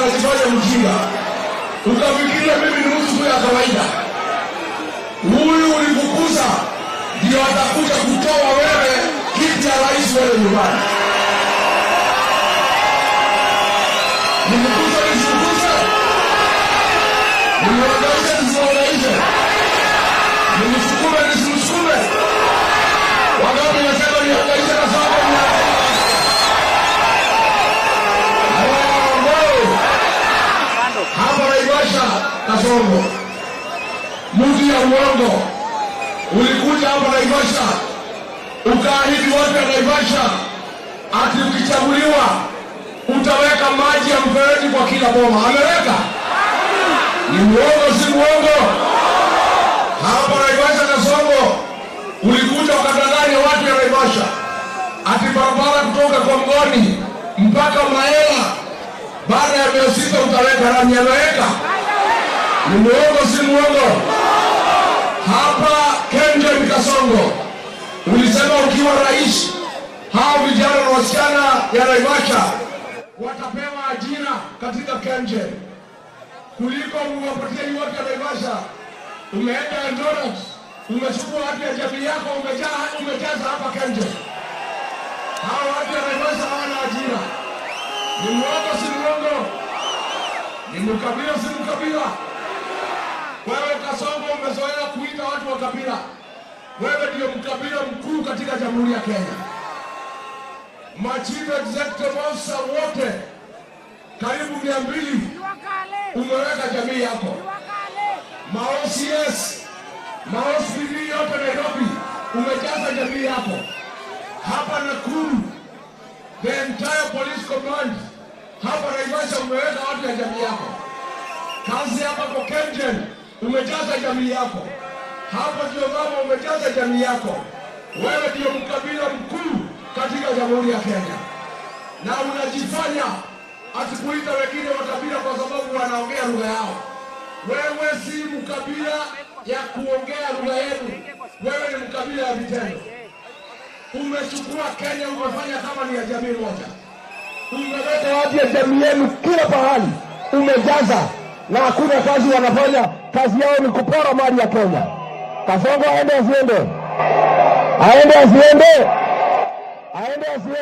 unajifanya mjinga. Ukafikiria mimi ni mtu ya kawaida. Huyu ulifukuza ndio atakuja kutoa wewe kiti ya rais wewe nyumbani. Nifukuza nisifukuze. Nimeongeisha nisimuongeishe. Nimsukume nisimsukume. Wangapi nasema nihangaishe na sababu ni hapa Naivasha Kasongo. Mtu ya uongo. Ulikuja hapa Naivasha ukaahidi watu ya Naivasha ati ukichaguliwa utaweka maji ya mfereji kwa kila boma. Ameweka? Ni muongo si muongo? Hapa Naivasha Kasongo ulikuja ukadanganya watu ya Naivasha ati barabara kutoka kwa Mgoni mpaka Maela baada ya miezi 6 utaweka rami. Ameweka? Ni muongo si muongo? Hapa Kengen Kasongo ulisema ukiwa rais hao vijana na wasichana ya Naivasha watapewa ajira katika Kengen kuliko uwapatie yote ya Naivasha. Umeenda Eldoret, umechukua watu ya jamii yako umejaza hapa Kengen. Hao watu ya Naivasha hawana ajira. Ni muongo si muongo? Ni mkabila si mkabila? Wewe Kasongo umezoea kuita watu wa kabila. Wewe ndio mkabila mkuu katika Jamhuri ya Kenya. Chief Executive Officer wote karibu 200 umeweka jamii yako. OCS, OCD yote Nairobi umejaza jamii yako. Hapa Nakuru, the entire police command hapa Naivasha umeweka watu ya jamii yako. Kazi hapa kwa Kengen umejaza jamii yako. Hapa ndio mama umejaza jamii yako. Wewe ndio mkabila mkuu katika Jamhuri ya Kenya. Na unajifanya atikuita wengine wakabila kwa sababu wanaongea lugha yao. Wewe si mkabila ya kuongea lugha yenu. Wewe ni mkabila ya vitendo. Umechukua Kenya umefanya kama ni ya jamii moja. Umeleta watu ya jamii yenu kila pahali. Umejaza na hakuna kazi wanafanya. Kazi yao ni kupora mali ya Kenya. Kasongo aende asiende? Aende asiende? Aende asiende?